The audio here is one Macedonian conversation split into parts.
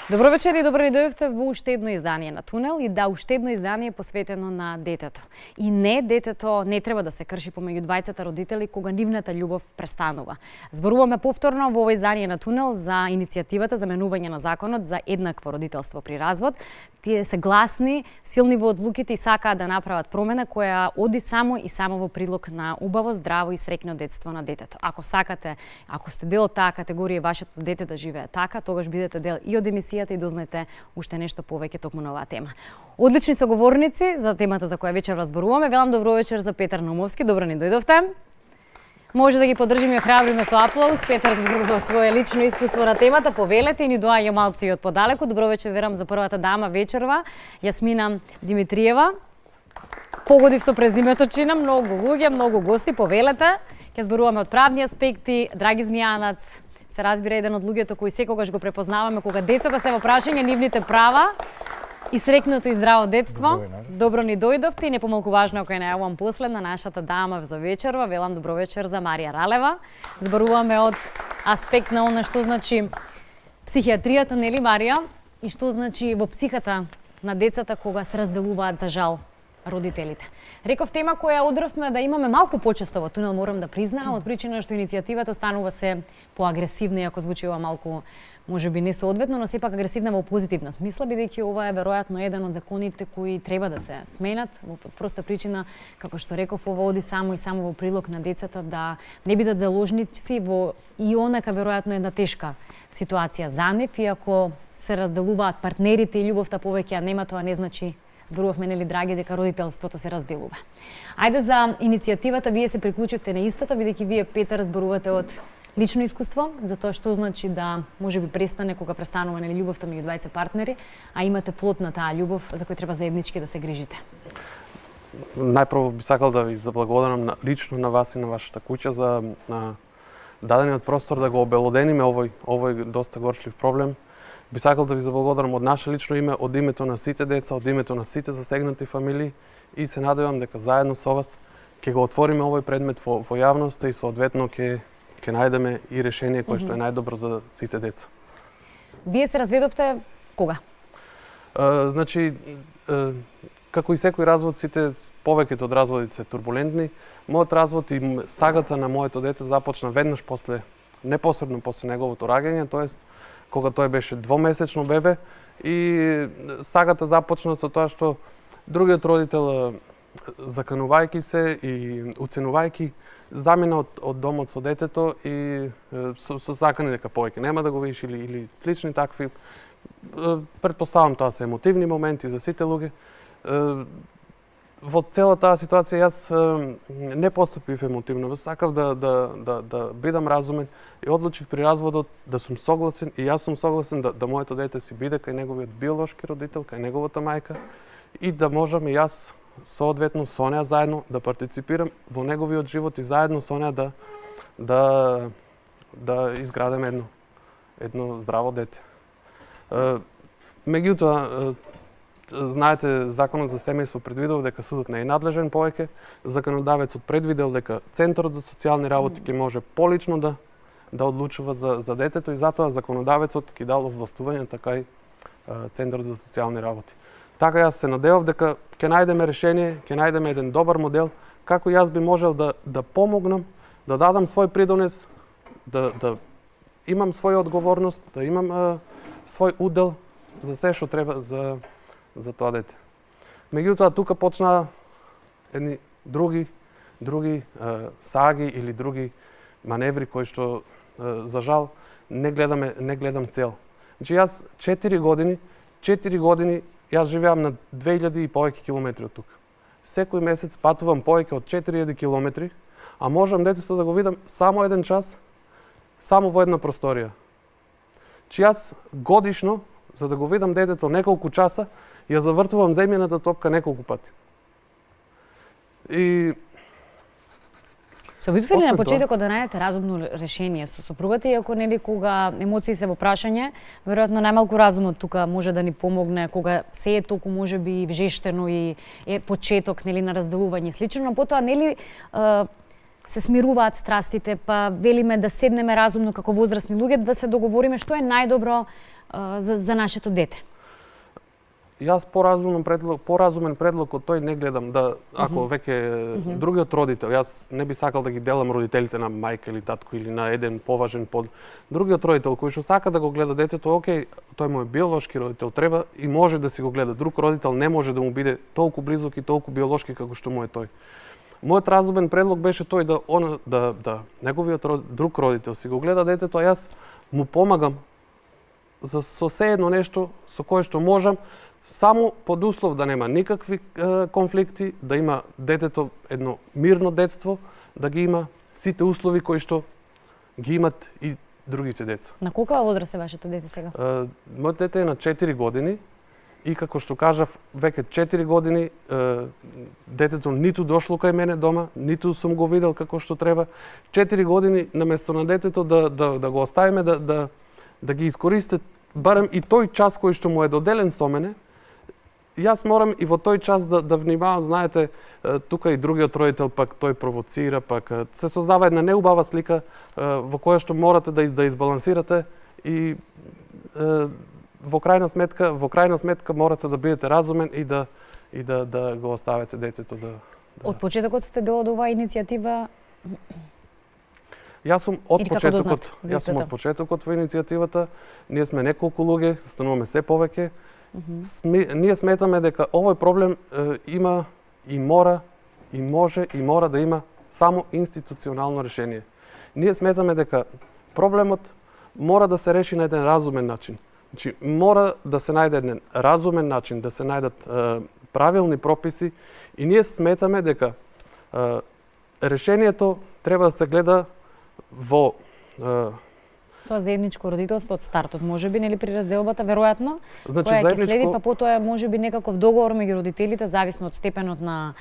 Добро вечер и добро ни дојдовте во уште едно издание на Тунел и да, уште едно издание посветено на детето. И не, детето не треба да се крши помеѓу двајцата родители кога нивната љубов престанува. Зборуваме повторно во ова издание на Тунел за иницијативата за менување на законот за еднакво родителство при развод. Тие се гласни, силни во одлуките и сакаат да направат промена која оди само и само во прилог на убаво, здраво и среќно детство на детето. Ако сакате, ако сте дел од таа категорија вашето дете да живее така, тогаш бидете дел и од емисија и дознаете уште нешто повеќе токму на оваа тема. Одлични соговорници за темата за која вечер разборуваме. Велам добро вечер за Петар Наумовски. Добро ни дојдовте. Може да ги поддржиме и охрабриме со аплауз. Петар зборува од свое лично искуство на темата. Повелете и ни доаѓа малку и од подалеку. Добро вечер верам за првата дама вечерва, Јасмина Димитриева. Погодив со презимето чина, многу луѓе, многу гости. Повелете. Ќе зборуваме од правни аспекти. Драги Змијанац, се разбира еден од луѓето кои секогаш го препознаваме кога децата се во прашање нивните права и среќното и здраво детство. Добро ни дојдовте и не помалку важно ако ја најавувам последна нашата дама за вечерва, велам добро вечер за Марија Ралева. Зборуваме од аспект на она што значи психијатријата, нели Марија, и што значи во психата на децата кога се разделуваат за жал родителите. Реков тема која одровме да имаме малку почесто во Тунел, морам да признаам, од причина што иницијативата станува се поагресивна, ако звучи ова малку можеби не соодветно, но сепак агресивна во позитивна смисла, бидејќи ова е веројатно еден од законите кои треба да се сменат, во проста причина, како што реков, ова оди само и само во прилог на децата да не бидат заложници во и онака веројатно една тешка ситуација за нив, и ако се разделуваат партнерите и љубовта повеќе ја нема, тоа не значи, зборувавме, нели, драги, дека родителството се разделува. Ајде за иницијативата, вие се приклучивте на истата, бидејќи вие, Петар, зборувате од лично искуство, за тоа што значи да можеби престане кога престанува, нели, љубовта меѓу двајца партнери, а имате плод на таа љубов за кој треба заеднички да се грижите. Најпрво би сакал да ви заблагодарам лично на вас и на вашата куќа за дадениот простор да го обелодениме овој доста горчлив проблем. Би сакал да ви заблагодарам од наше лично име, од името на сите деца, од името на сите засегнати фамилии и се надевам дека заедно со вас ќе го отвориме овој предмет во јавноста и соодветно ќе најдеме и решение кое што е најдобро за сите деца. Вие се разведовте кога? Значи, како и секој развод, повеќето од разводите се турбулентни. Мојот развод и сагата на моето дете започна веднаш непосредно после неговото раѓање, тоест кога тој беше двомесечно бебе, и сагата започна со тоа што другиот родител, заканувајќи се и уценувајќи, замина од домот со детето и со закани дека повеќе нема да го видиш или слични такви. Претпоставам тоа се емотивни моменти за сите луѓе. Во цела таа ситуација јас не постапив емотивно, сакав да бидам разумен и одлучив при разводот да сум согласен, и јас сум согласен да моето дете си биде кај неговиот биолошки родител, кај неговата мајка, и да можам и јас соодветно со неа заедно да партиципирам во неговиот живот и заедно со неа да изградиме едно здраво дете. Меѓутоа, знаете, законот за семејство предвидел дека судот не е надлежен повеќе, законодавецот предвидел дека Центарот за социјални работи ќе може полично да одлучува за детето, и затоа законодавецот ќе дал овластување така и Центарот за социјални работи. Така јас се надевав дека ќе најдеме решение, ќе најдеме еден добар модел како јас би можел да помогнам, да дадам свој придонес, да имам своја одговорност, да имам свој удел за се што треба за тоа дете. Меѓутоа, тука почна едни други саги или други маневри кои што за жал не гледам цел. Значи јас 4 години јас живеам на 2000 и повеќе километри од тука. Секој месец патувам повеќе од 4000 километри, а можам детето да го видам само еден час, само во една просторија. Значи јас годишно, за да го видам детето неколку часа, ја завртувам земјаната топка неколку пати. И Се обидувате ли на почетокот да најдете разумно решение со сопругата, иако нели кога емоции се во прашање, веројатно најмалку разумот тука може да ни помогне кога се е толку можеби вжештено и е почеток нели на разделување слично, но потоа нели се смируваат страстите, па велиме да седнеме разумно како возрастни луѓе да се договориме што е најдобро за нашето дете? Јас поразумен предлог од тој не гледам да ако веќе другиот родител, јас не би сакал да ги делам родителите на мајка или татко или на еден поважен под другиот родител кој што сака да го гледа детето, окей, тој му е биолошки родител, треба и може да си го гледа. Друг родител не може да му биде толку близок и толку биолошки како што му е тој. Мојот разумен предлог беше тој да неговиот друг родител си го гледа детето, а јас му помагам со се едно нешто со кое што можам, само под услов да нема никакви конфликти, да има детето едно мирно детство, да ги има сите услови кои што ги имат и другите деца. На колка возраст е вашето дете сега? Моето дете е на 4 години и како што кажав, веќе 4 години детето ниту дошло кај мене дома, ниту сум го видел како што треба. 4 години наместо на детето да го оставиме да ги искористи барем и тој час кој што му е доделен со мене. Јас морам и во тој час да внимавам, знаете, тука и другиот родител пак тој провоцира, пак се создава една неубава слика во која што морате да избалансирате и во крајна сметка морате да бидете разумен и да го оставите детето да. Од почетокот сте дел од оваа иницијатива? Јас сум од почетокот во иницијативата. Ние сме неколку луѓе, стануваме се повеќе. Ние сметаме дека овој проблем има и мора и мора да има само институционално решение. Ние сметаме дека проблемот мора да се реши на еден разумен начин. Значи, мора да се најде еден разумен начин, да се најдат правилни прописи и ние сметаме дека решението треба да се гледа во тоа заедничко родителство од стартот, можеби нели при разделбата веројатно, значи, која ќе следи, па потоа можеби некаков договор меѓу родителите зависно од степенот на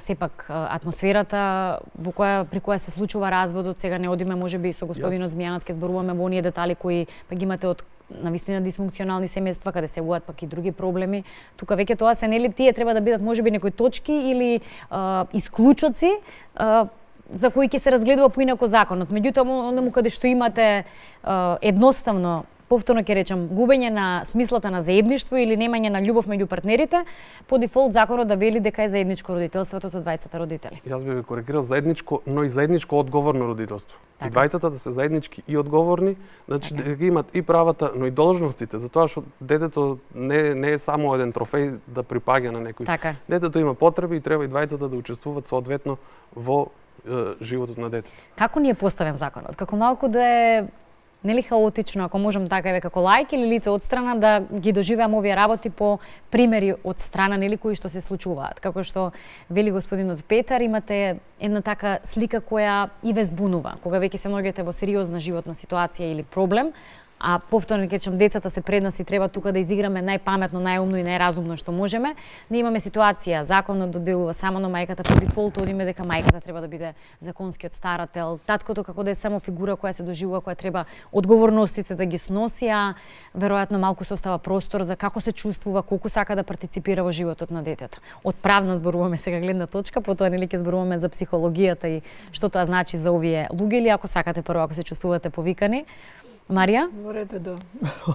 сепак атмосферата при која се случува разводот. Сега не одиме можеби со господинот Змијанац, ке зборуваме во оние детали кои пак имате од навистина дисфункционални семејства каде се јавуваат пак и други проблеми. Тука веќе тоа се нели тие треба да бидат можеби некои точки или исклучоци за кои ќе се разгледува поинако законот. Меѓутоа, онда каде што имате едноставно, повторно ќе речам, губење на смислата на заедништво или немање на љубов меѓу партнерите, по дефолт законот да вели дека е заедничко родителството со двајцата родители. Јас би коригирал заедничко, но и заедничко одговорно родителство. Така. И двајцата да се заеднички и одговорни, значи да ги имат и правата, но и должностите, затоа што детето не е само еден трофеј да припаѓа на некој. Така. Детето има потреби и треба и двајцата да учествуваат соодветно во животот на детето. Како ни е поставен законот? Како малку да е нели хаотично, ако можам така еве како лаик или лице одстрана да ги доживеам овие работи по примери од страна нели кои што се случуваат. Како што вели господинот Петар, имате една така слика која и ве збунува, кога веќе се наоѓате во сериозна животна ситуација или проблем, а повторно ќе речам децата се пред нас и треба тука да изиграме најпаметно, најумно и најразумно што можеме. Не имаме ситуација, законот доделува само на мајката, по дефолт одиме дека мајката треба да биде законскиот старател, таткото како да е само фигура која се доживува, која треба одговорностите да ги сноси, а веројатно малку се остава простор за како се чувствува, колку сака да партиципира во животот на детето. Од правна зборуваме сега гледна точка, потоа нели ќе зборуваме за психологијата и што тоа значи за овие луѓе или ако сакате прво ако се чувствувате повикани. Марија? Во ред да.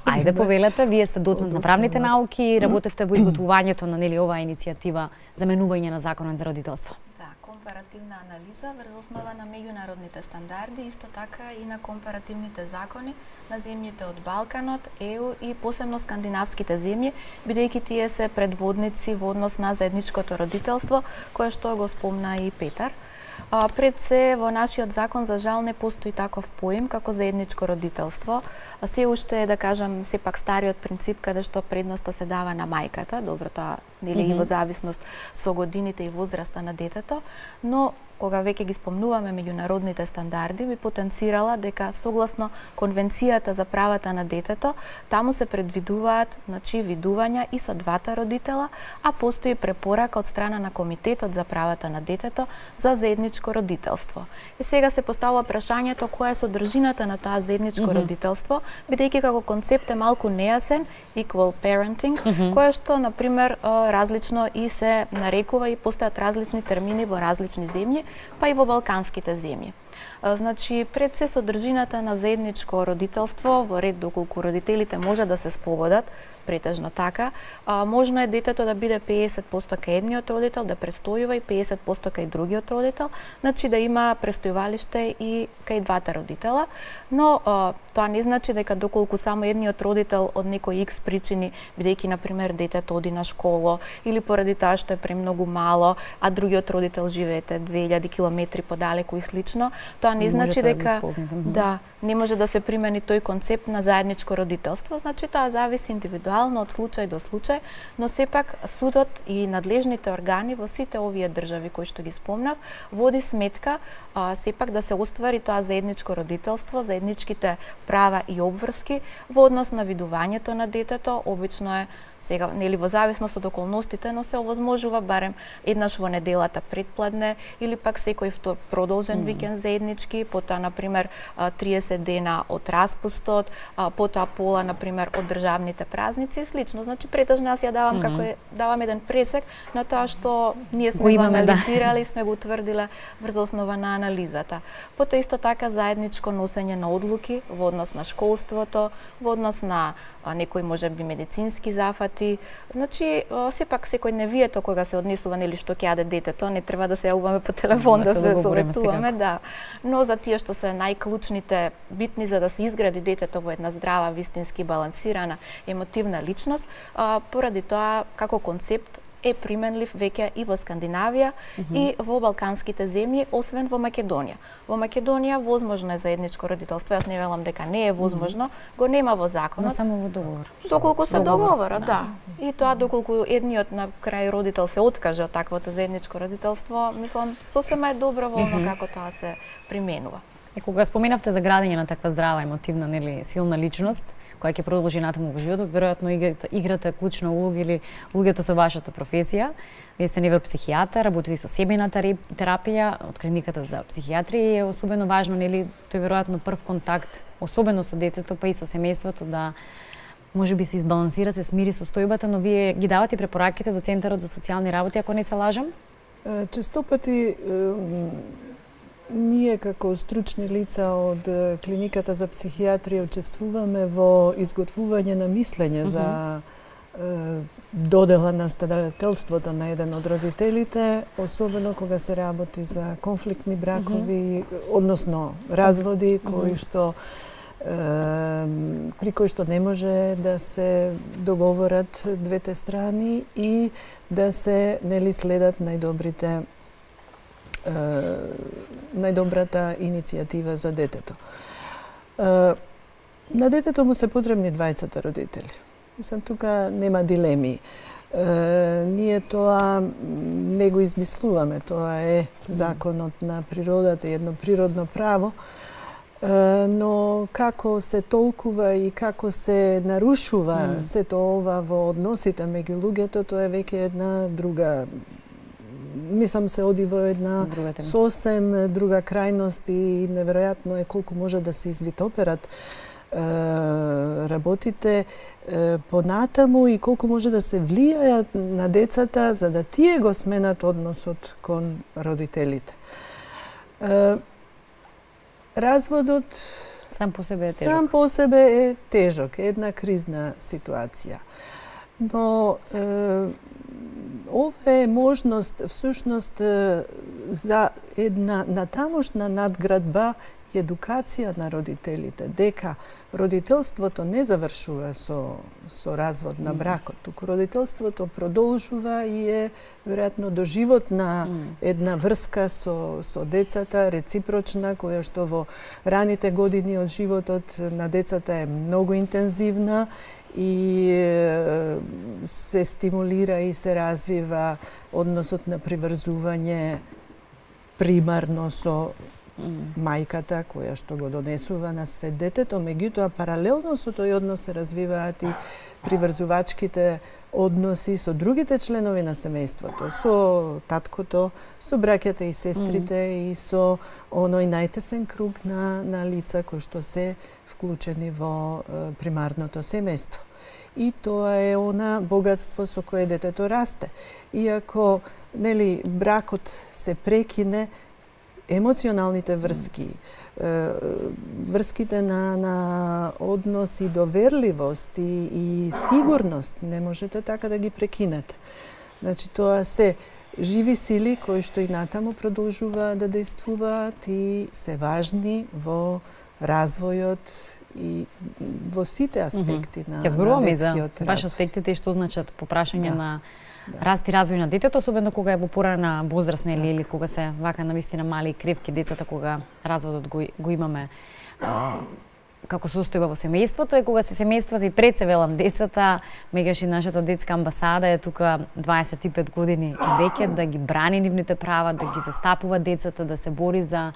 Ајде повелете, вие сте доцент на правните науки, работевте во изготвувањето на нели оваа иницијатива за менување на законот за родителство. Да, компаративна анализа врз основа на меѓународните стандарди, исто така и на компаративните закони на земјите од Балканот, ЕУ и посебно скандинавските земји, бидејќи тие се предводници во однос на заедничкото родителство, кое што го спомна и Петар. Пред се, во нашиот закон, за жал, не постои таков поим како заедничко родителство. Се уште е, да кажам, сепак стариот принцип каде што предноста се дава на мајката, добро тоа нели и во зависност со годините и возраста на детето, но кога веќе ги спомнуваме меѓународните стандарди, би потенцирала дека согласно Конвенцијата за правата на детето, таму се предвидуваат видувања и со двата родитела, а постои препорака од страна на Комитетот за правата на детето за заедничко родителство. И сега се поставува прашањето која е содржината на тоа заедничко родителство, бидејќи како концепт е малку нејасен, equal parenting, кое што, например, различно и се нарекува и постојат различни термини во различни земји, па и во балканските земји. Значи, пред се содржината на заедничко родителство, во ред доколку родителите може да се спогодат, претежно така, можно е детето да биде 50% кај едниот родител, да престојува и 50% кај другиот родител, значи да има престојувалиште и кај двата родитела, но тоа не значи дека доколку само едниот родител од некој X причини, бидејќи например детето оди на школа или поради тоа што е премногу мало, а другиот родител живеете 2000 километри подалеку и слично, тоа не значи дека не може да се примени тој концепт на заедничко родителство, значи тоа зависи индивидуално од случај до случај, но сепак судот и надлежните органи во сите овие држави кои што ги спомнав води сметка сепак да се оствари тоа заедничко родителство, заедничките права и обврски во однос на видувањето на детето, обично е сега, нели во зависност од околностите, но се овозможува барем еднаш во неделата предпладне или пак секој продолжен викенд заеднички, потоа например 30 дена од распустот, потоа пола например од државните празници и слично. Значи претежно јас ја давам како давам еден пресек на тоа што ние сме го анализирали, сме го утврдиле врз основа на анализата. Потоа исто така заедничко носење на одлуки во однос на школството, во однос на некои можеби медицински зафати. Значи, сепак секој невието кога се однесува нели што ќе јаде детето, не треба да се јавуваме по телефон да се советуваме, да. Но за тие што се најклучните битни за да се изгради детето во една здрава, вистински балансирана емотивна личност, поради тоа како концепт е применлив веќе и во Скандинавија и во балканските земји, освен во Македонија. Во Македонија возможно е заедничко родителство, јас не велам дека не е возможно, го нема во законот. Но само во договор. Доколку се договорат, да. И тоа доколку едниот на крај родител се откаже од таквото заедничко родителство, мислам сосема е доброволно како тоа се применува. И кога споменавте за градење на таква здрава, емотивна, нели, силна личност, која ќе продолжи натаму во животот, веројатно играте клучна улога или улогата со вашата професија. Вие сте невропсихијатар, работите со себена терапија од клиниката за психијатрија и е особено важно, нели, тој веројатно прв контакт, особено со детето, па и со семејството, да можеби се избалансира, се смири состојбата, но вие ги давате препораките до Центарот за социјални работи, ако не се лажам? Често пати ние како стручни лица од клиниката за психијатрија учествуваме во изготвување на мислење за додела на страдателството на еден од родителите, особено кога се работи за конфликтни бракови, односно разводи кои што при кои што не може да се договорат двете страни и да се нели следат најдобрата иницијатива за детето. На детето му се потребни двајцата родители. Мислам, тука нема дилеми. Ние тоа не го измислуваме, тоа е законот на природата, едно природно право, но како се толкува и како се нарушува сето ова во односите меѓу луѓето, тоа е веќе една друга, мислам се оди во една сосем друга крајност и неверојатно е колку може да се извитоперат работите понатаму и колку може да се влијаат на децата за да тие го сменат односот кон родителите. Разводот сам по себе е тежок, една кризна ситуација. Но ова е можност всушност за една натамошна надградба и едукација на родителите, дека родителството не завршува со развод на бракот, туку родителството продолжува и е веројатно доживотна една врска со децата, реципрочна, која што во раните години од животот на децата е многу интензивна и се стимулира и се развива односот на приврзување примарно со мајката која што го донесува на свет детето, меѓутоа паралелно со тој однос се развиваат и приврзувачките односи со другите членови на семејството, со таткото, со браќата и сестрите и со оној најтесен круг на лица кои што се вклучени во примарното семејство. И тоа е она богатство со кое детето расте. Иако нели бракот се прекине, емоционалните врски, врските на однос и доверливост и сигурност, не можете така да ги прекинете. Значи, тоа се живи сили кои што и натаму продолжуваат да действуваат и се важни во развојот и во сите аспекти на детскиот баш развој. аспектите што значат по прашање на раст и развој на детето, особено кога е во порана возраст, или кога се вака навистина мали и кревки децата, кога разводот го имаме како состојба во семејството, е кога се семејствата и пред се велам децата, мегаш и нашата детска амбасада е тука 25 години и веќе да ги брани нивните права, да ги застапува децата, да се бори за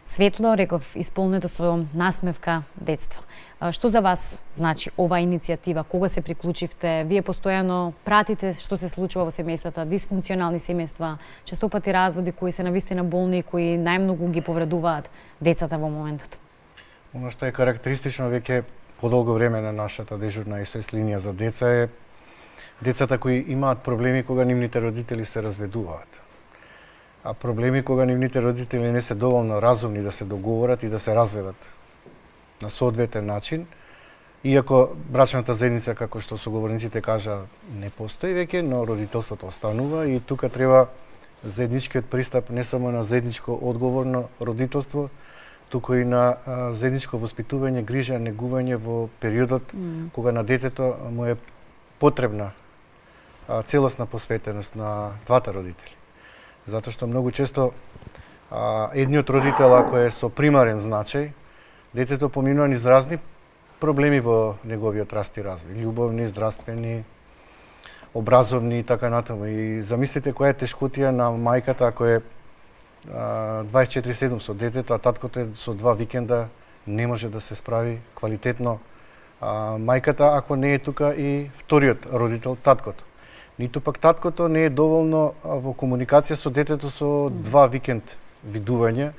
светло, реков, исполнето со насмевка детство. Што за вас значи ова иницијатива? Кога се приклучивте? Вие постојано пратите што се случува во семејствата, дисфункционални семејства, честопати разводи кои се навистина болни, кои најмногу ги повредуваат децата во моментот. Оно што е карактеристично веќе подолго време на нашата дежурна СОС линија за деца е децата кои имаат проблеми кога нивните родители се разведуваат. А проблеми кога нивните родители не се доволно разумни да се договорат и да се разведат на соодветен начин, иако брачната заедница, како што соговорниците кажа, не постои веќе, но родителството останува и тука треба заедничкиот пристап не само на заедничко одговорно родителство, туку и на заедничко воспитување, грижа, негување во периодот кога на детето му е потребна целосна посветеност на двата родители. Затоа што многу често едниот родител, ако е со примарен значај, детето поминува низ разни проблеми во неговиот раст и развој, љубовни, здравствени, образовни и така натаму. И замислите која е тешкотија на мајката ако е 24/7 со детето, а таткото е со 2 викенда, не може да се справи квалитетно мајката ако не е тука и вториот родител, таткото. Ниту пак таткото не е доволно во комуникација со детето со 2 викенд видување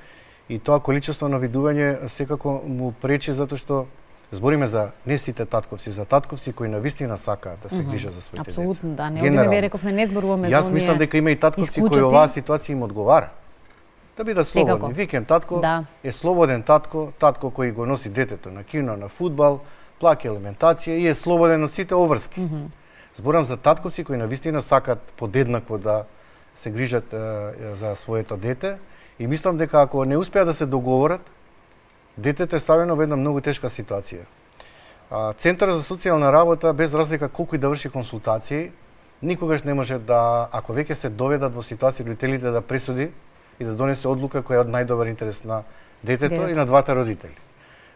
и тоа количество на видување секако му пречи затоа што збориме за не сите татковци, за татковци кои навистина сакаат да се грижат за своите деца. Апсолутно, да, не одиме вие рековме, не зборуваме за Јас мислам дека има и татковци кои оваа ситуација им одговара. Да бидат слободни. Викенд татко е слободен татко, татко кој го носи детето на кино, на фудбал, плаќа алиментација и е слободен од сите обврски. Зборам за татковци кои навистина сакаат подеднакво да се грижат за своето дете и мислам дека ако не успеат да се договорат, детето е ставено во една многу тешка ситуација. Центарот за социјална работа, без разлика колку и да врши консултации, никогаш не може да, ако веќе се доведат во ситуација родителите да пресуди и да донесе одлука која е од најдобар интерес на детето и на двата родители.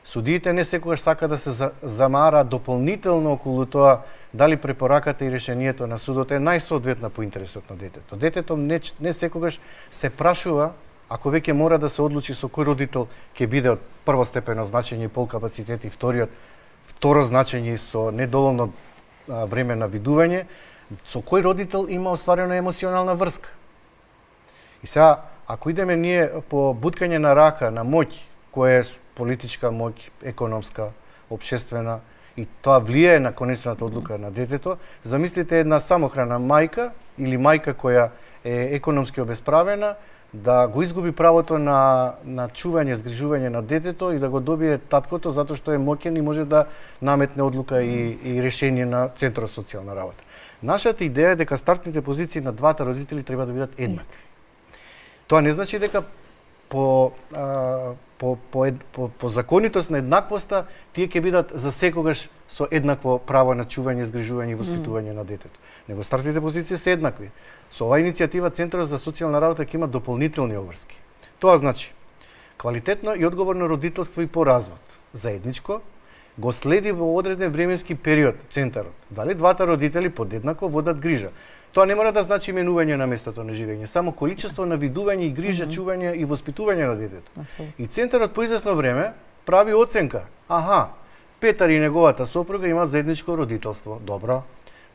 Судиите не секогаш сака да се замара дополнително околу тоа дали препораката и решението на судот е најсоодветна по интересот на детето. Детето не секогаш се прашува ако веќе мора да се одлучи со кој родител ќе биде од првостепено значење и пол капацитет и второ значење со недоволно време на видување, со кој родител има остварена емоционална врска. И сега, ако идеме ние по буткање на рака, на моќ, која е политичка моќ, економска, општествена, и тоа влијае на конечната одлука на детето, замислите една самохрана мајка или мајка која е економски обесправена, да го изгуби правото на чување, згрижување на детето и да го добие таткото затоа што е моќен и може да наметне одлука и решение на Центарот за социјална работа. Нашата идеја е дека стартните позиции на двата родители треба да бидат еднакви. Тоа не значи дека по законитост на еднаквоста тие ќе бидат за секогаш со еднакво право на чување, згрижување и воспитување на детето. Него стартните позиции се еднакви. Со оваа иницијатива Центарот за социјална работа ќе има дополнителни обврски. Тоа значи квалитетно и одговорно родителство и по развод, заедничко, го следи во одреден временски период Центарот. Дали двата родители подеднакво водат грижа. Тоа не мора да значи менување на местото на живење, само количество на видување и грижа, чување и воспитување на детето. И Центарот по известно време прави оценка. Петар и неговата сопруга имаат заедничко родителство. Добро.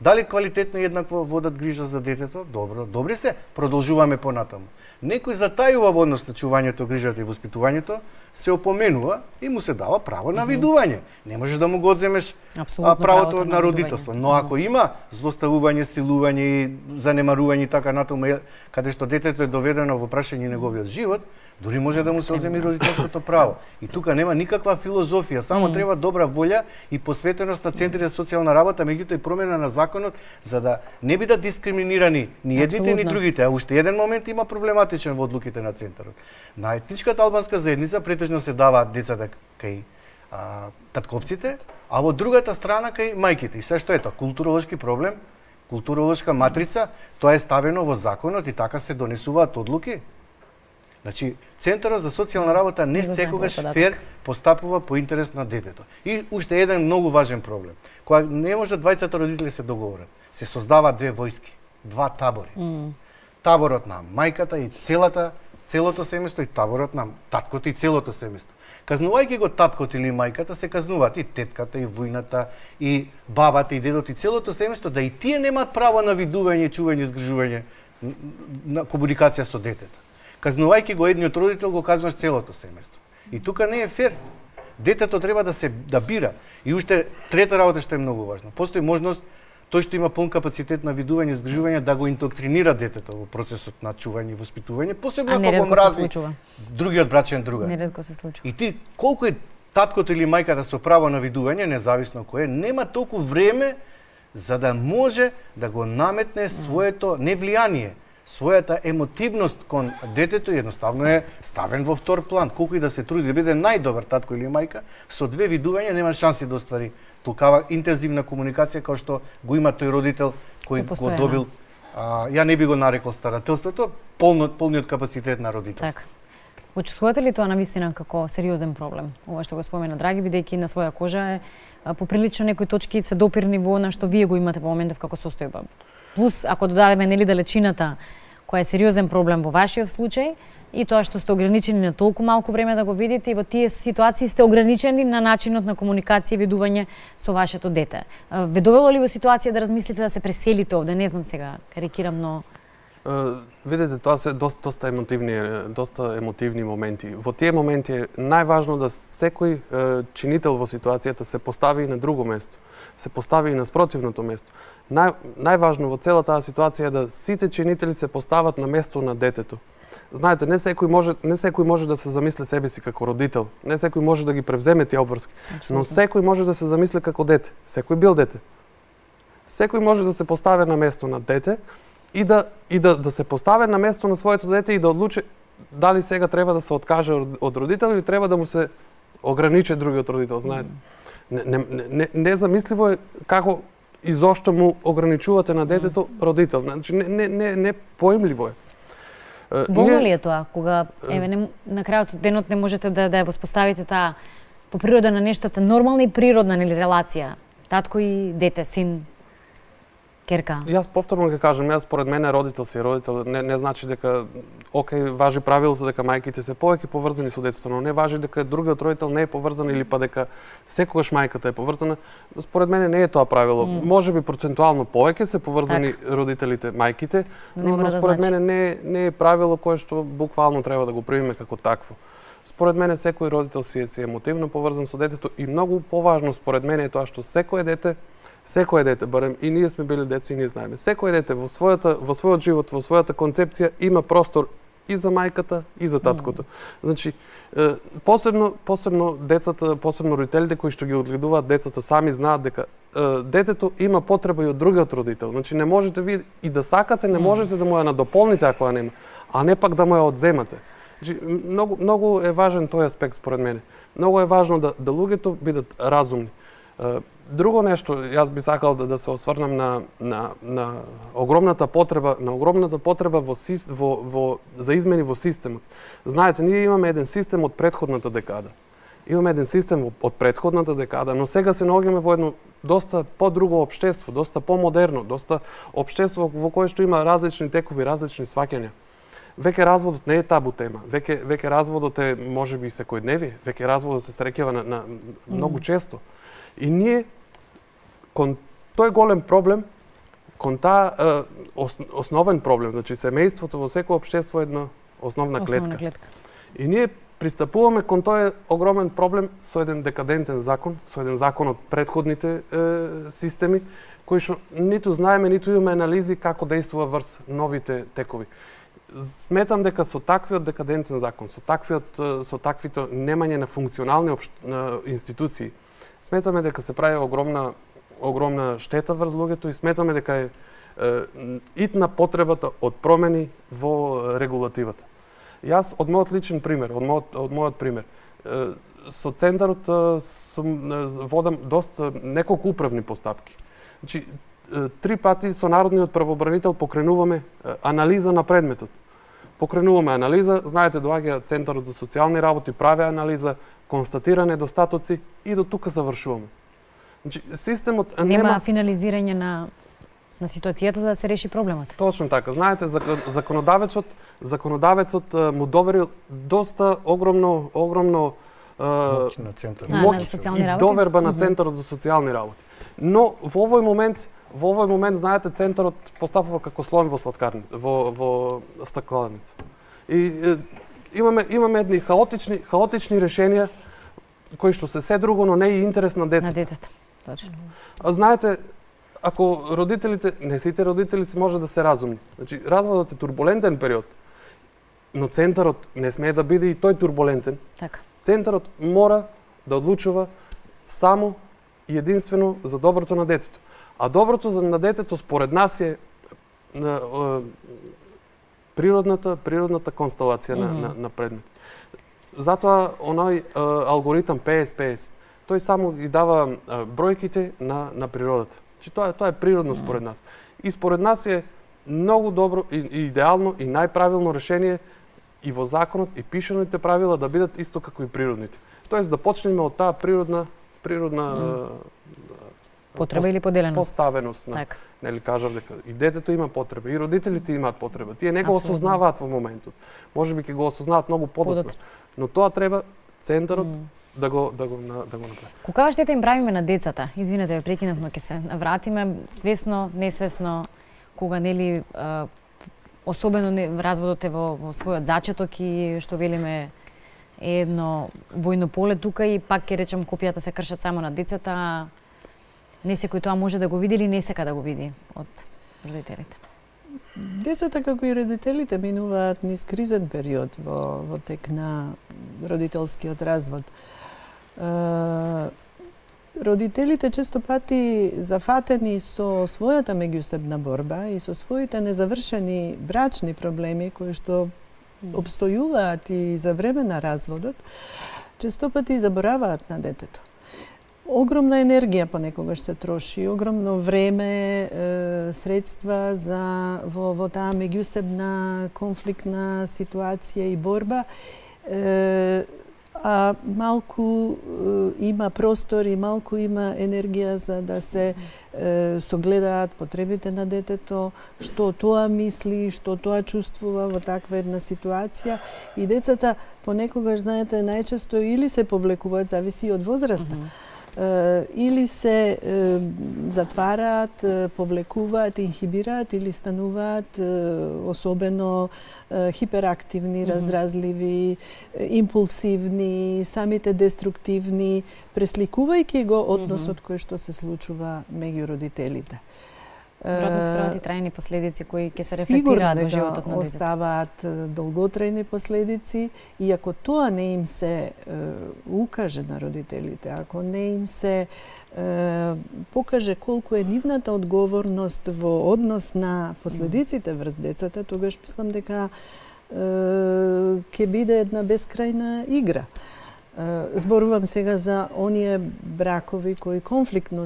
Дали квалитетно и еднакво водат грижа за детето? Добро. Добри се, продолжуваме понатаму. Некој затајува во однос на чувањето, грижата и воспитувањето, се опоменува и му се дава право на видување. Не можеш да му го одземеш правото на родителство. Но ако има злоставување, силување и занемарување и така натаму, каде што детето е доведено во прашање неговиот живот, Дури може да му се одземе родителското право. И тука нема никаква филозофија, само треба добра волја и посветеност на центрите за социјална работа, меѓутоа и промена на законот за да не бидат дискриминирани ни едните ни другите. А уште еден момент има проблематичен во одлуките на центарот. На етничката албанска заедница претежно се даваат децата кај татковците, а во другата страна кај мајките. И се што е тоа? Културолошки проблем, културолошка матрица, тоа е ставено во законот и така се донесуваат одлуки. Значи, Центарот за социјална работа не секогаш фер постапува по интерес на детето. И уште еден многу важен проблем. Кога не може двајцата родители се договорат, се создаваат две војски, два табори. Таборот на мајката и целото семејство и таборот на таткото и целото семејство. Казнувајќи го таткото или мајката, се казнуваат и тетката, и вујната, и бабата, и дедото, и целото семејство, да и тие немаат право на видување, чување, згрижување, на комуникација со детето. Казнувајќи го едниот родител, го казваш целото семејство. И тука не е фер. Детето треба да бира. И уште трета работа што е многу важна. Постои можност тој што има пун капацитет на видување, згрижување, да го индоктринира детето во процесот на чување и воспитување, посебно ако го мрази другиот брачен другар. Неретко се случува. И ти колку е таткото или мајката со право на видување, независно кој е, нема толку време за да може да го наметне своето не влијание, својата емотивност кон детето, едноставно е ставен во втор план. Колку и да се труди да биде најдобар татко или мајка, со две видувања нема шанси да оствари толкава интензивна комуникација како што го има тој родител кој го добил, ја не би го нарекол старателството, полниот капацитет на родителство. Така. Почувствувате ли тоа навистина како сериозен проблем? Ова што го спомена Драги, бидејќи на своја кожа е поприлично некои точки се допирни во она што вие го имате во моментов како состојба. Плюс, ако додадеме нели далечината, која е сериозен проблем во вашиот случај, и тоа што сте ограничени на толку малку време да го видите, и во тие ситуации сте ограничени на начинот на комуникација и видување со вашето дете. Ве довело ли во ситуација да размислите да се преселите овде? Не знам сега, карикирам, но... Видете, тоа се доста емотивни моменти. Во тие моменти е најважно да секој чинител во ситуацијата се постави на друго место, се постави и на спротивното место. Најважно во целата таа ситуација е да сите чинители се постават на место на детето. Знаете, не секој може да се замисли себе си како родител, не секој може да ги превземе тие обврски, но секој може да се замисли како дете. Секој бил дете. Секој може да се постави на место на дете и да се постави на место на своето дете и да одлучи дали сега треба да се откаже од родител или треба да му се ограничи другиот родител, знаете. Незамисливо е како и зошто му ограничувате на детето родител. Значи не поимливо е. Болно ли е тоа кога на крајот од денот не можете да ја воспоставите таа по природа на нештата нормална и природна релација татко и дете, син, керка? Јас повторно ќе кажам, јас според мене родител си родител, не значи дека важи правилото дека мајките се повеќе поврзани со детето, но не важи дека другиот родител не е поврзан или па дека секогаш мајката е поврзана. Според мене не е тоа правило. Можеби процентуално повеќе се поврзани родителите мајките, но според мене не е правило кое што буквално треба да го примиме како такво. Според мене секој родител си е емотивно поврзан со детето и многу поважно според мене е тоа што секое дете, барем и ние сме били деца и ние знаеме, секое дете во својот живот, во својата концепција има простор и за мајката и за таткото. Значи, посебно децата, посебно родителите кои што ги одгледуваат децата сами знаат дека детето има потреба и од другиот родител. Значи не можете вие и да сакате, не можете да му ја надополните ако ја нема, а не пак да му ја одземате. Значи, многу е важен тој аспект според мене. Многу е важно да луѓето бидат разумни. Друго нешто, јас би сакал да се осврнам на огромната потреба за измени во системот. Знаете, ние имаме еден систем од претходната декада. Но сега се наоѓаме во едно доста по-друго општество, доста по-модерно, доста општество во кое што има различни текови, различни сваќања. Веќе разводот не е табу тема. Веќе разводот е можеби секојдневие. Веќе разводот се среќава на многу често. И ние кон тој голем проблем, кон таа основен проблем, значи семејството во секој општество е една основна клетка. И ние пристапуваме кон тој огромен проблем со еден декадентен закон, со еден закон од претходните системи, кои што ниту знаеме, ниту имаме анализи како действува врз новите текови. сметам дека со таквиот декадентен закон, со таквито немање на функционални институции, сметаме дека се прави огромна штета врз луѓето и сметаме дека е итна потребата од промени во регулативата. Јас од мојот личен пример, од мојот пример, со центарот водам доста неколку управни постапки. Значи 3 пати со народниот правобранител покренуваме анализа на предметот. Покренуваме анализа, знаете, доаѓа Центарот за социјални работи, прави анализа, констатира недостатоци и до тука завршуваме. Значи системот нема финализирање на ситуацијата за да се реши проблемот. Точно така. Знаете, законодавецот му доверил доста огромно моќ на центарот. Моќ и доверба на Центарот за социјални работи. Но во овој момент, знаете, Центарот постапува како слон во сладкарница, во стакларница. И имаме едни хаотични решенија кои што се друго, но не и интерес на децата. На детето, точно. А знаете, ако родителите, не сите родители се може да се разумни. Значи, разводот е турбулентен период, но Центарот не смее да биде и тој турбулентен. Така. Центарот мора да одлучува само и единствено за доброто на детето. А доброто на детето според нас е природната констелација на предмет. Затоа оној алгоритам 50-50, тој само ги дава бројките на природата. Значи тоа е природно според нас. И според нас е многу добро и идеално и најправилно решение и во законот и пишаните правила да бидат исто како и природните. Тоест да почнеме од таа природна потреба или поделеност. Поставеност на, нели кажав дека и детето има потреба, и родителите имаат потреба. Тие не го осознаваат во моментот. Можеби ќе го осознаат многу подоцна. Но тоа треба Центарот да го направи. Каква штета им правиме на децата? Извинете, ве прекинав, но ќе се вратиме свесно, несвесно, кога нели особено разводот е во својот зачеток и што велиме е едно војно поле тука и пак ќе речем копијата се кршат само на децата. Не секој тоа може да го види или не сека да го види од родителите. Децата, како и родителите, минуваат низ кризен период во тек на родителскиот развод. Родителите често пати зафатени со својата меѓусебна борба и со своите незавршени брачни проблеми кои што обстојуваат и за време на разводот, често пати забораваат на детето. Огромна енергија понекогаш се троши, огромно време, средства во таа меѓусебна конфликтна ситуација и борба, а малку има простор и малку има енергија за да се согледаат потребите на детето, што тоа мисли, што тоа чувствува во таква една ситуација. И децата понекогаш, знаете, најчесто или се повлекуваат, зависи од возраста, или се затвараат, повлекуваат, инхибираат или стануваат особено хиперактивни, раздразливи, импулсивни, самите деструктивни, пресликувајќи го односот кој што се случува меѓу родителите. Веројатно оставаат и трајни последици кои ќе се рефлектираат во животот на детето. Оставаат долготрајни последици и ако тоа не им се укаже на родителите, ако не им се покаже колку е нивната одговорност во однос на последиците врз децата, тогаш мислам дека ќе биде една бескрајна игра. Зборувам сега за оние бракови кои конфликтно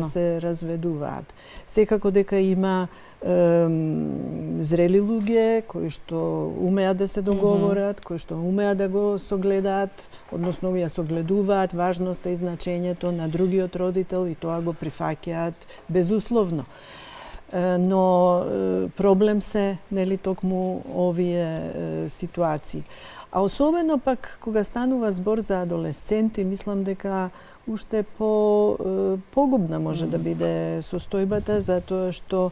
се разведуваат. Секако дека има зрели луѓе кои што умеат да се договорат, кои што умеат да го согледаат, односно ја согледуваат важноста и значењето на другиот родител и тоа го прифаќаат безусловно. Но проблем се, нели, токму овие ситуации. А особено пак кога станува збор за адолесценти, мислам дека уште погубна може да биде состојбата, затоа што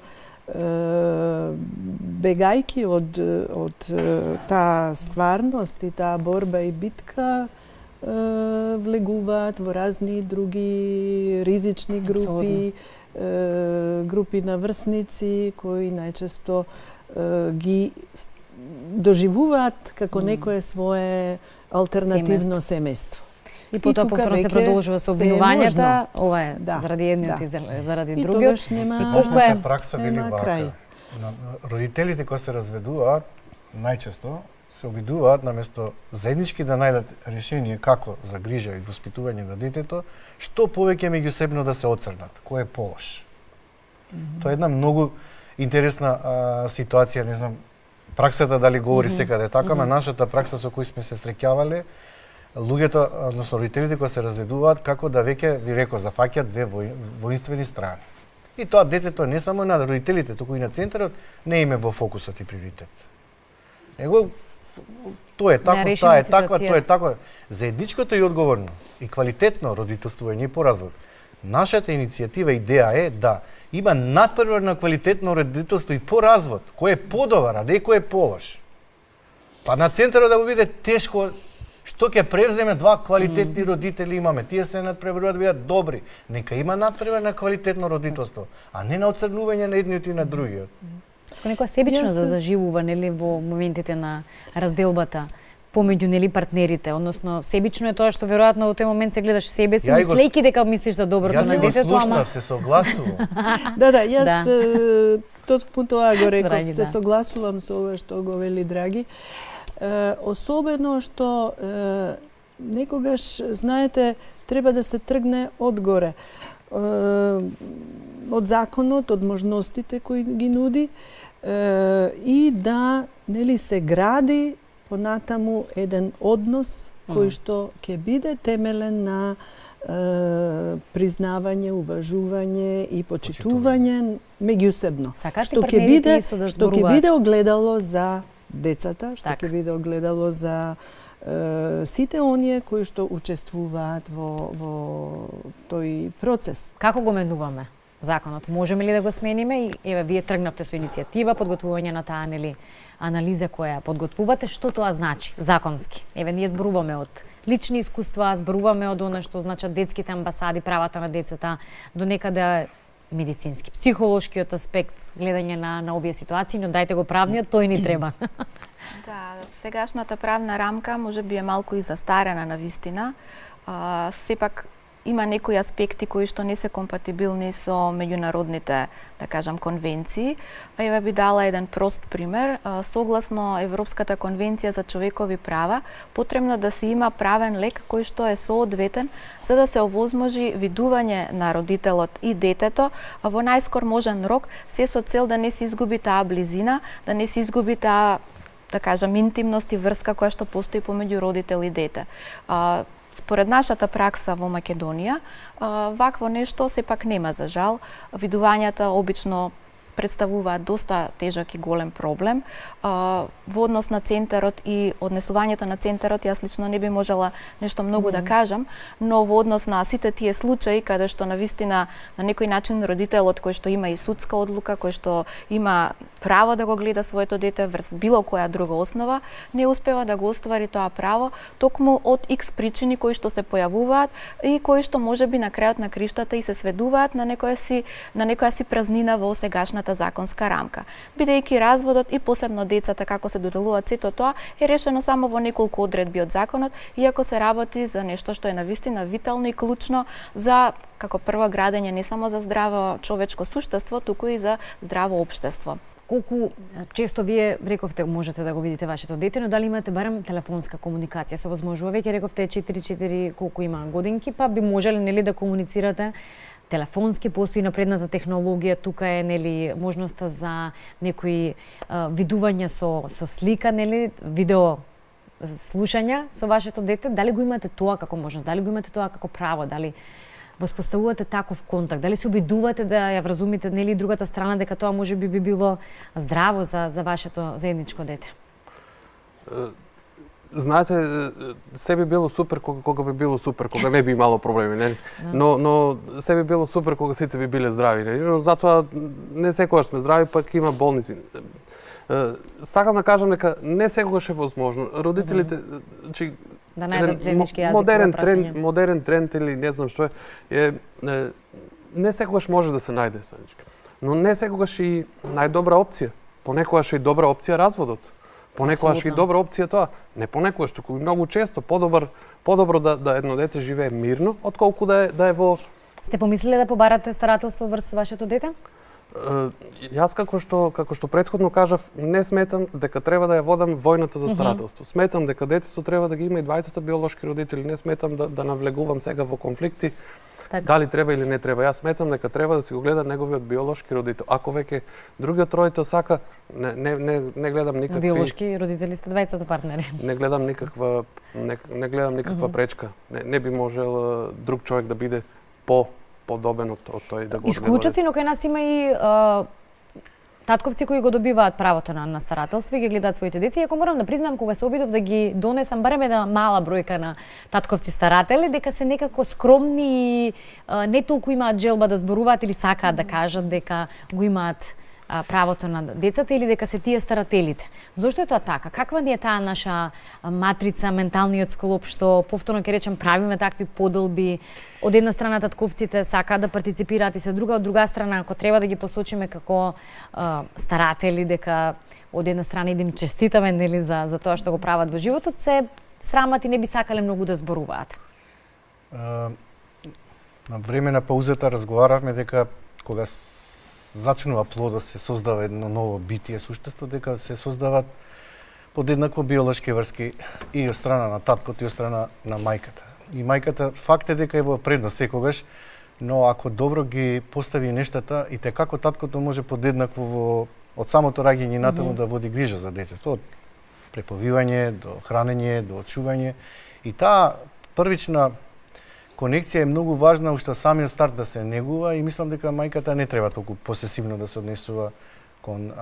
бегајки од таа стварност и таа борба и битка, влегуваат во разни други ризични групи, групи на врсници кои најчесто ги доживуваат како некое свое алтернативно семејство. И потоа тука повторно се веќе продолжува со се е обвинувањата, можно. ова е Да, заради едниот да. и заради И другиот. тогаш нема Сегашната пракса вели нема вака. крај. Родителите кои се разведуваат, најчесто се обидуваат наместо заеднички да најдат решение како за грижа и воспитување на детето, што повеќе меѓусебно да се оцрнат, кој е полош. Тоа е една многу интересна ситуација, не знам, праксата дали говори секаде така, ама нашата пракса со кој сме се среќавале, луѓето, односно родителите кои се разведуваат, како да веќе, ви реков, зафаќаат две воинствени страни. И тоа детето не само на родителите, туку и на центарот не име во фокусот и приоритет. Него тоа е тако, таа е таква, тоа е таква. Заедничкото и одговорно и квалитетно родителствување по развод. Нашата иницијатива идеја е да има надпреварно квалитетно родителство и по развод, кој е подобар, а не кој е полош. Па на центарот да го биде тешко. Што ќе превземе два квалитетни родители имаме? Тие се надпреваруваат да бидат добри. Нека има надпревар на квалитетно родителство, а не на оцрнување на едниот и на другиот. Некоја себичност да заживува, нели, во моментите на разделбата помеѓу, нели, партнерите, односно себично е тоа што веројатно во тој момент се гледаш себе си, мислејќи дека мислиш за доброто на детето, ама се согласувам. Да, јас токму тоа го реков, Драги, се согласувам со ова што го вели Драги. Особено што некогаш, знаете, треба да се тргне одгоре. Од законот, од можностите кои ги нуди и да, нели, се гради понатаму еден однос кој што ќе биде темелен на признавање, уважување и почитување меѓусебно. Што ќе биде огледало за децата, што ќе биде огледало за сите оние кои што учествуваат во тој процес. Како го менуваме законот? Можеме ли да го смениме? И еве вие тргнавте со иницијатива, подготвување на таа, нели, анализа која подготвувате, што тоа значи законски? Еве ние зборуваме од лични искуства, зборуваме од она што значат детските амбасади, правата на децата, до некаде медицински, психолошкиот аспект, гледање на овие ситуации, но дајте го правниот, тој ни треба. Да, сегашната правна рамка може би е малку и застарена на вистина. Сепак има некои аспекти кои што не се компатибилни со меѓународните, да кажам, конвенции. Еве би дала еден прост пример. Согласно Европската конвенција за човекови права, потребно да се има правен лек кој што е соодветен за да се овозможи видување на родителот и детето во најскор можен рок, се со цел да не се изгуби таа близина, да не се изгуби таа, да кажам, интимност и врска која што постои помеѓу родител и дете. Според нашата пракса во Македонија, вакво нешто сепак нема, за жал. Видувањата обично представуваат доста тежок и голем проблем. Во однос на центарот и однесувањето на центарот, јас лично не би можела нешто многу да кажам, но во однос на сите тие случаи каде што навистина на некој начин родителот кој што има и судска одлука, кој што има право да го гледа своето дете врз било која друга основа, не успева да го оствари тоа право, токму од X причини кои што се појавуваат и кои што можеби на крајот на криштата и се сведуваат на некоја си празнина во сегашната законска рамка. Бидејќи разводот и посебно децата како се доделуваат, сето тоа е решено само во неколку одредби од законот, иако се работи за нешто што е навистина витално и клучно за како прво градење не само за здраво човечко суштество, туку и за здраво општество. Колку често вие рековте можете да го видите вашето дете, но дали имате барем телефонска комуникација со возможува? Веќе рековте 4 колку има годинки, па би можеле, нели, да комуницирате телефонски, постои напредната технологија, тука е, нели, можноста за некои видувања со слика, нели, видео слушања со вашето дете. Дали го имате тоа како можност? Дали го имате тоа како право? Дали воспоставувате таков контакт? Дали се обидувате да ја вразумите, нели, другата страна дека тоа можеби би било здраво за вашето заедничко дете? Знаете, се би било супер кога би било супер, кога не би имало проблеми, нели? Но се би било супер кога сите би биле здрави, нели? Но затоа не секогаш сме здрави, пак има болници. Сакам да кажам дека не секогаш е возможно. Родителите, да најдат заеднички јазик, модерен тренд или не знам што е, не секогаш може да се најде заеднички. Но не секогаш и најдобра опција. Понекогаш е и добра опција разводот. Понекогаш и Апсолутно. добра опција тоа. Не понекогаш, туку и многу често подобро да едно дете живее мирно, отколку да е во Сте помислиле да побарате старателство врз вашето дете? Јас како што претходно кажав, не сметам дека треба да ја водам војната за старателство. Сметам дека детето треба да ги има и двајцата биолошки родители. Не сметам да навлегувам сега во конфликти. Така. Дали треба или не треба. Јас сметам дека треба да си го гледа неговиот биолошки родител. Ако веќе другиот родител сака, не гледам никакви Биолошки родители сте двајцата партнери. не гледам никаква пречка. Не би можел друг човек да биде подобен од тој да го Исклучоци, но кај нас има и татковци кои го добиваат правото на старателство и ги гледаат своите деца. И ако морам да признам, кога се обидов да ги донесам барем една мала бројка на татковци старатели, дека се некако скромни и не толку имаат желба да зборуваат или сакаат да кажат дека го имаат правото на децата или дека се тие старателите. Зошто е тоа така? Каква ни е таа наша матрица, менталниот склоп што повторно ќе речем правиме такви поделби? Од една страна татковците сакаат да партиципираат и се од друга страна ако треба да ги посочиме како старатели дека од една страна и да им честитаме нели за тоа што го прават во животот, се срамат и не би сакале многу да зборуваат. На време на паузата разговаравме дека кога зачнува плодот, се создава едно ново битие, суштество, дека се создават подеднакво биолошки врски и од страна на таткото и од страна на мајката. И мајката факт е дека е во предност секогаш, но ако добро ги постави нештата, и те како таткото може подеднакво од самото раѓање натаму да води грижа за детето, од преповивање до хранење, до очување. И таа првична конекција е многу важна уште самиот старт да се негува и мислам дека мајката не треба толку посесивно да се однесува кон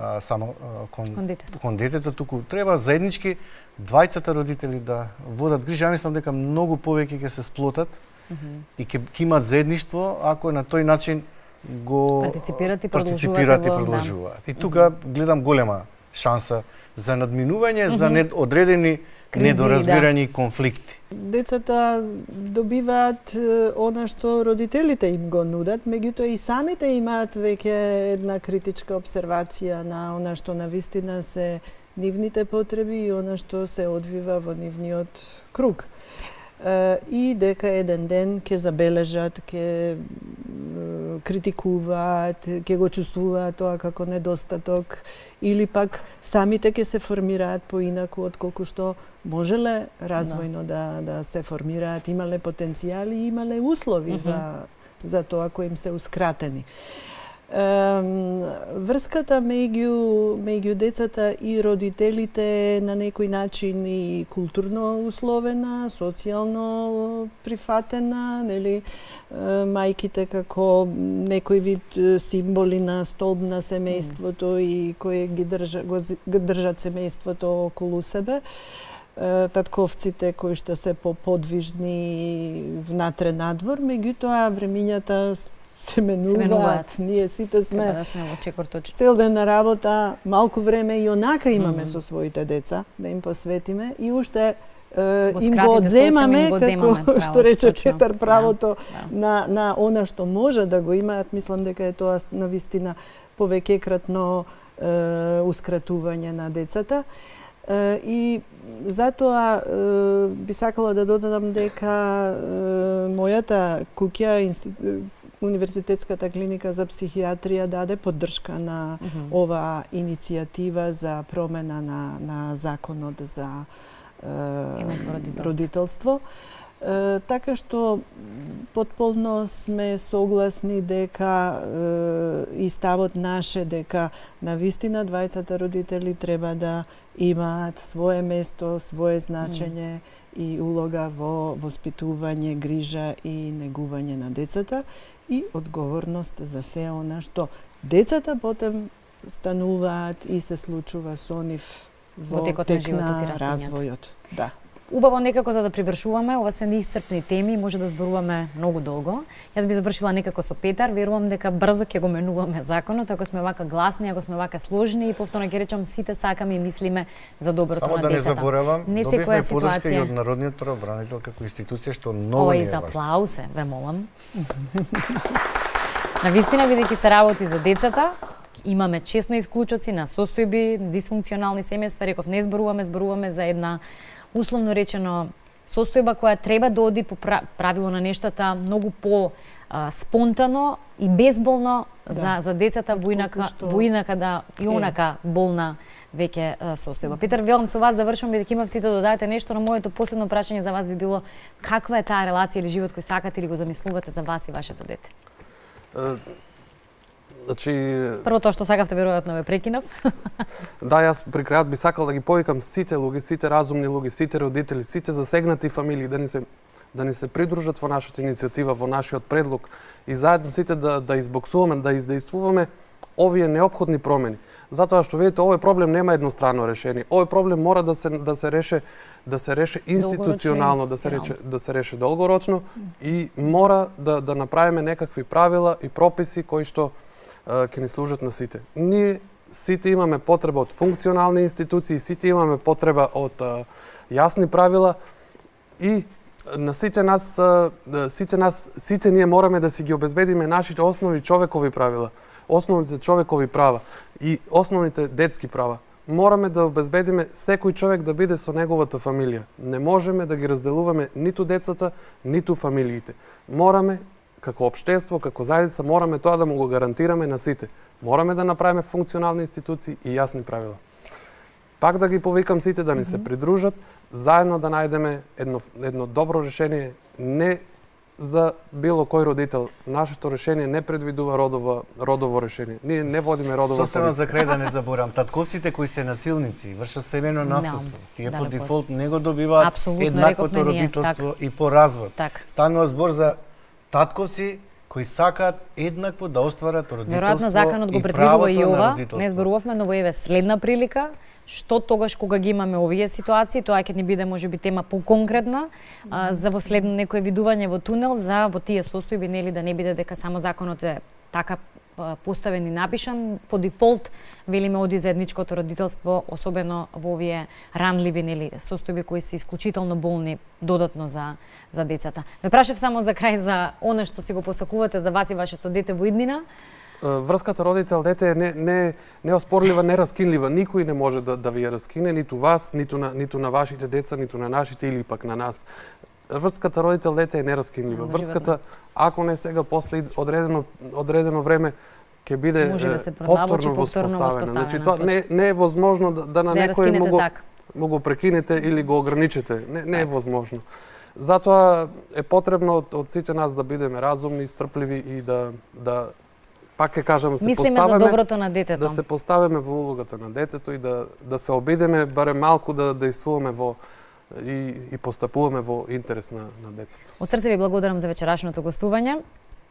детето, туку треба заеднички двајцата родители да водат грижа. Ја мислам дека многу повеќе ќе се сплотат и ќе имаат заедништво ако на тој начин го Партиципират и продолжуваат. И тука гледам голема шанса за надминување, за одредени недоразбирање и конфликти. Децата добиваат она што родителите им го нудат, меѓутоа и самите имаат веќе една критичка обсервација на она што навистина се нивните потреби и она што се одвива во нивниот круг. И дека еден ден ќе забележат, ќе критикуваат, ќе го чувствуваат тоа како недостаток или пак самите ќе се формираат поинаку отколку што можеле развојно да се формираат, имале потенцијали и имале услови за тоа кои им сеускратени. Врската меѓу децата и родителите е на некој начин и културно условена, социјално прифатена, нели, мајките како некој вид символи на столб на семејството и кои ги држат семејството околу себе. Татковците кои што се поподвижни внатре надвор, меѓутоа времињата се менуваат. Ние сите сме цел ден на работа, малку време и онака имаме со своите деца да им посветиме и уште им го одземаме, како што рече Петар, правото на она што може да го имаат. Мислам дека е тоа навистина повеќекратно ускратување на децата. И затоа би сакала да додадам дека мојата куќа, Универзитетската клиника за психијатрија даде поддршка на оваа иницијатива за промена на законот за родителство. Така што потполно сме согласни дека и ставот наше дека навистина двајцата родители треба да имаат свое место, свое значење и улога во воспитување, грижа и негување на децата и одговорност за се она што децата потем стануваат и се случува со нив во тек на развојот. Да. Убаво некако за да привршуваме, ова се неисцрпни теми, може да зборуваме многу долго. Јас би завршила некако со Петар, верувам дека брзо ќе го менуваме законот, ако сме вака гласни, ако сме вака сложни и повторно ќе речам сите сакаме и мислиме за доброто на децата. Само да не заборавам, добивме поддршка и од Народниот правобранител како институција што многу не е важно. Ова и за аплаусе, ве молам. Навистина, бидејќи се работи за децата, имаме чест на исклучоци, на состојби, дисфункционални семејства, реков не зборуваме за една условно речено состојба која треба да оди по правило на нештата многу по спонтано и безболно за децата во инака да и онака болна веќе состојба. Петар, велам со вас завршувам бидејќи имавте да додадете нешто, но моето последно прашање за вас би било каква е таа релација или живот кој сакате или го замислувате за вас и вашето дете? Значи, прво тоа што сакавте веројатно ве прекинав. Да, јас при крајот би сакал да ги повикам сите луѓе, сите разумни луѓе, сите родители, сите засегнати фамилии да ни се придружат во нашата иницијатива, во нашиот предлог и заедно сите да избоксуваме, да издействуваме овие неопходни промени. Затоа што видите, овој проблем нема еднострано решение. Овој проблем мора да се реше институционално, да се реше долгорочно и мора да направиме некакви правила и прописи кои што ќе ни служат на сите. Ние сите имаме потреба од функционални институции, сите имаме потреба од јасни правила и на сите ние мораме да си ги обезбедиме нашите основни човекови правила, основните човекови права и основните детски права. Мораме да обезбедиме секој човек да биде со неговата фамилија. Не можеме да ги разделуваме ниту децата, ниту фамилиите. Мораме како општество, како заедница, мораме тоа да му го гарантираме на сите. Мораме да направиме функционални институции и јасни правила. Пак да ги повикам сите да ни се придружат, заедно да најдеме едно добро решение, не за било кој родител. Нашето решение не предвидува родово решение. Ние не водиме родова политика. За крај да не заборам, татковците кои се насилници вршат семејно насилство. Тие по дефолт не го добиваат еднаквото родителство и по развод. Станува збор за татковци кои сакаат еднакво да остварат родителство. Веројатно законот го предвидува и ова. Не зборувавме, но еве следна прилика. Што тогаш кога ги имаме овие ситуации, тоа ќе ни биде можеби тема поконкретна за во следно некое видување во тунел за во тие состојби, нели да не биде дека само законот е така поставен и напишан по дефолт, велиме оди заедничкото родителство, особено во овие ранливи нели состојби кои се исклучително болни додатно за децата. Ве прашав само за крај за она што си го посакувате за вас и вашето дете во иднина. Врската родител-дете е неоспорлива, нераскинлива. Никој не може да ви ја раскине, ниту вас, ниту на вашите деца, ниту на нашите или пак на нас. Врската родител-дете е нераскинлива. Врската, ако не сега, после одредено време, ќе биде повторно воспоставена. Значи, тоа не е возможно да на некој му го прекинете или го ограничите. Не е возможно. Затоа е потребно од сите нас да бидеме разумни, стрпливи и да пак ќе кажам, мислиме за доброто на детето. Да се поставиме во улогата на детето и да се обидеме барем малку да действуваме и постапуваме во интерес на децата. Од срце ви благодарам за вечерашното гостување.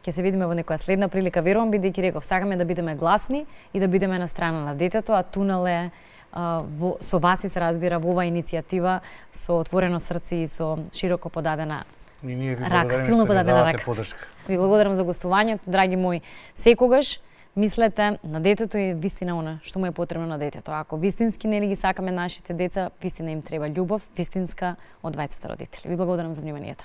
Ќе се видиме во некоја следна прилика, верувам, бидејќи реков, сакаме да бидеме гласни и да бидеме на страна на детето, а тунел е со вас и се разбира во оваа иницијатива со отворено срце и со широко подадена И ние ви благодариме што ни давате поддршка. Ви благодарам за гостувањето, драги мои. Секогаш мислете на детето и вистина она што му е потребно на детето. Ако вистински нели ги сакаме нашите деца, вистина им треба љубов, вистинска од двајцата родители. Ви благодарам за вниманието.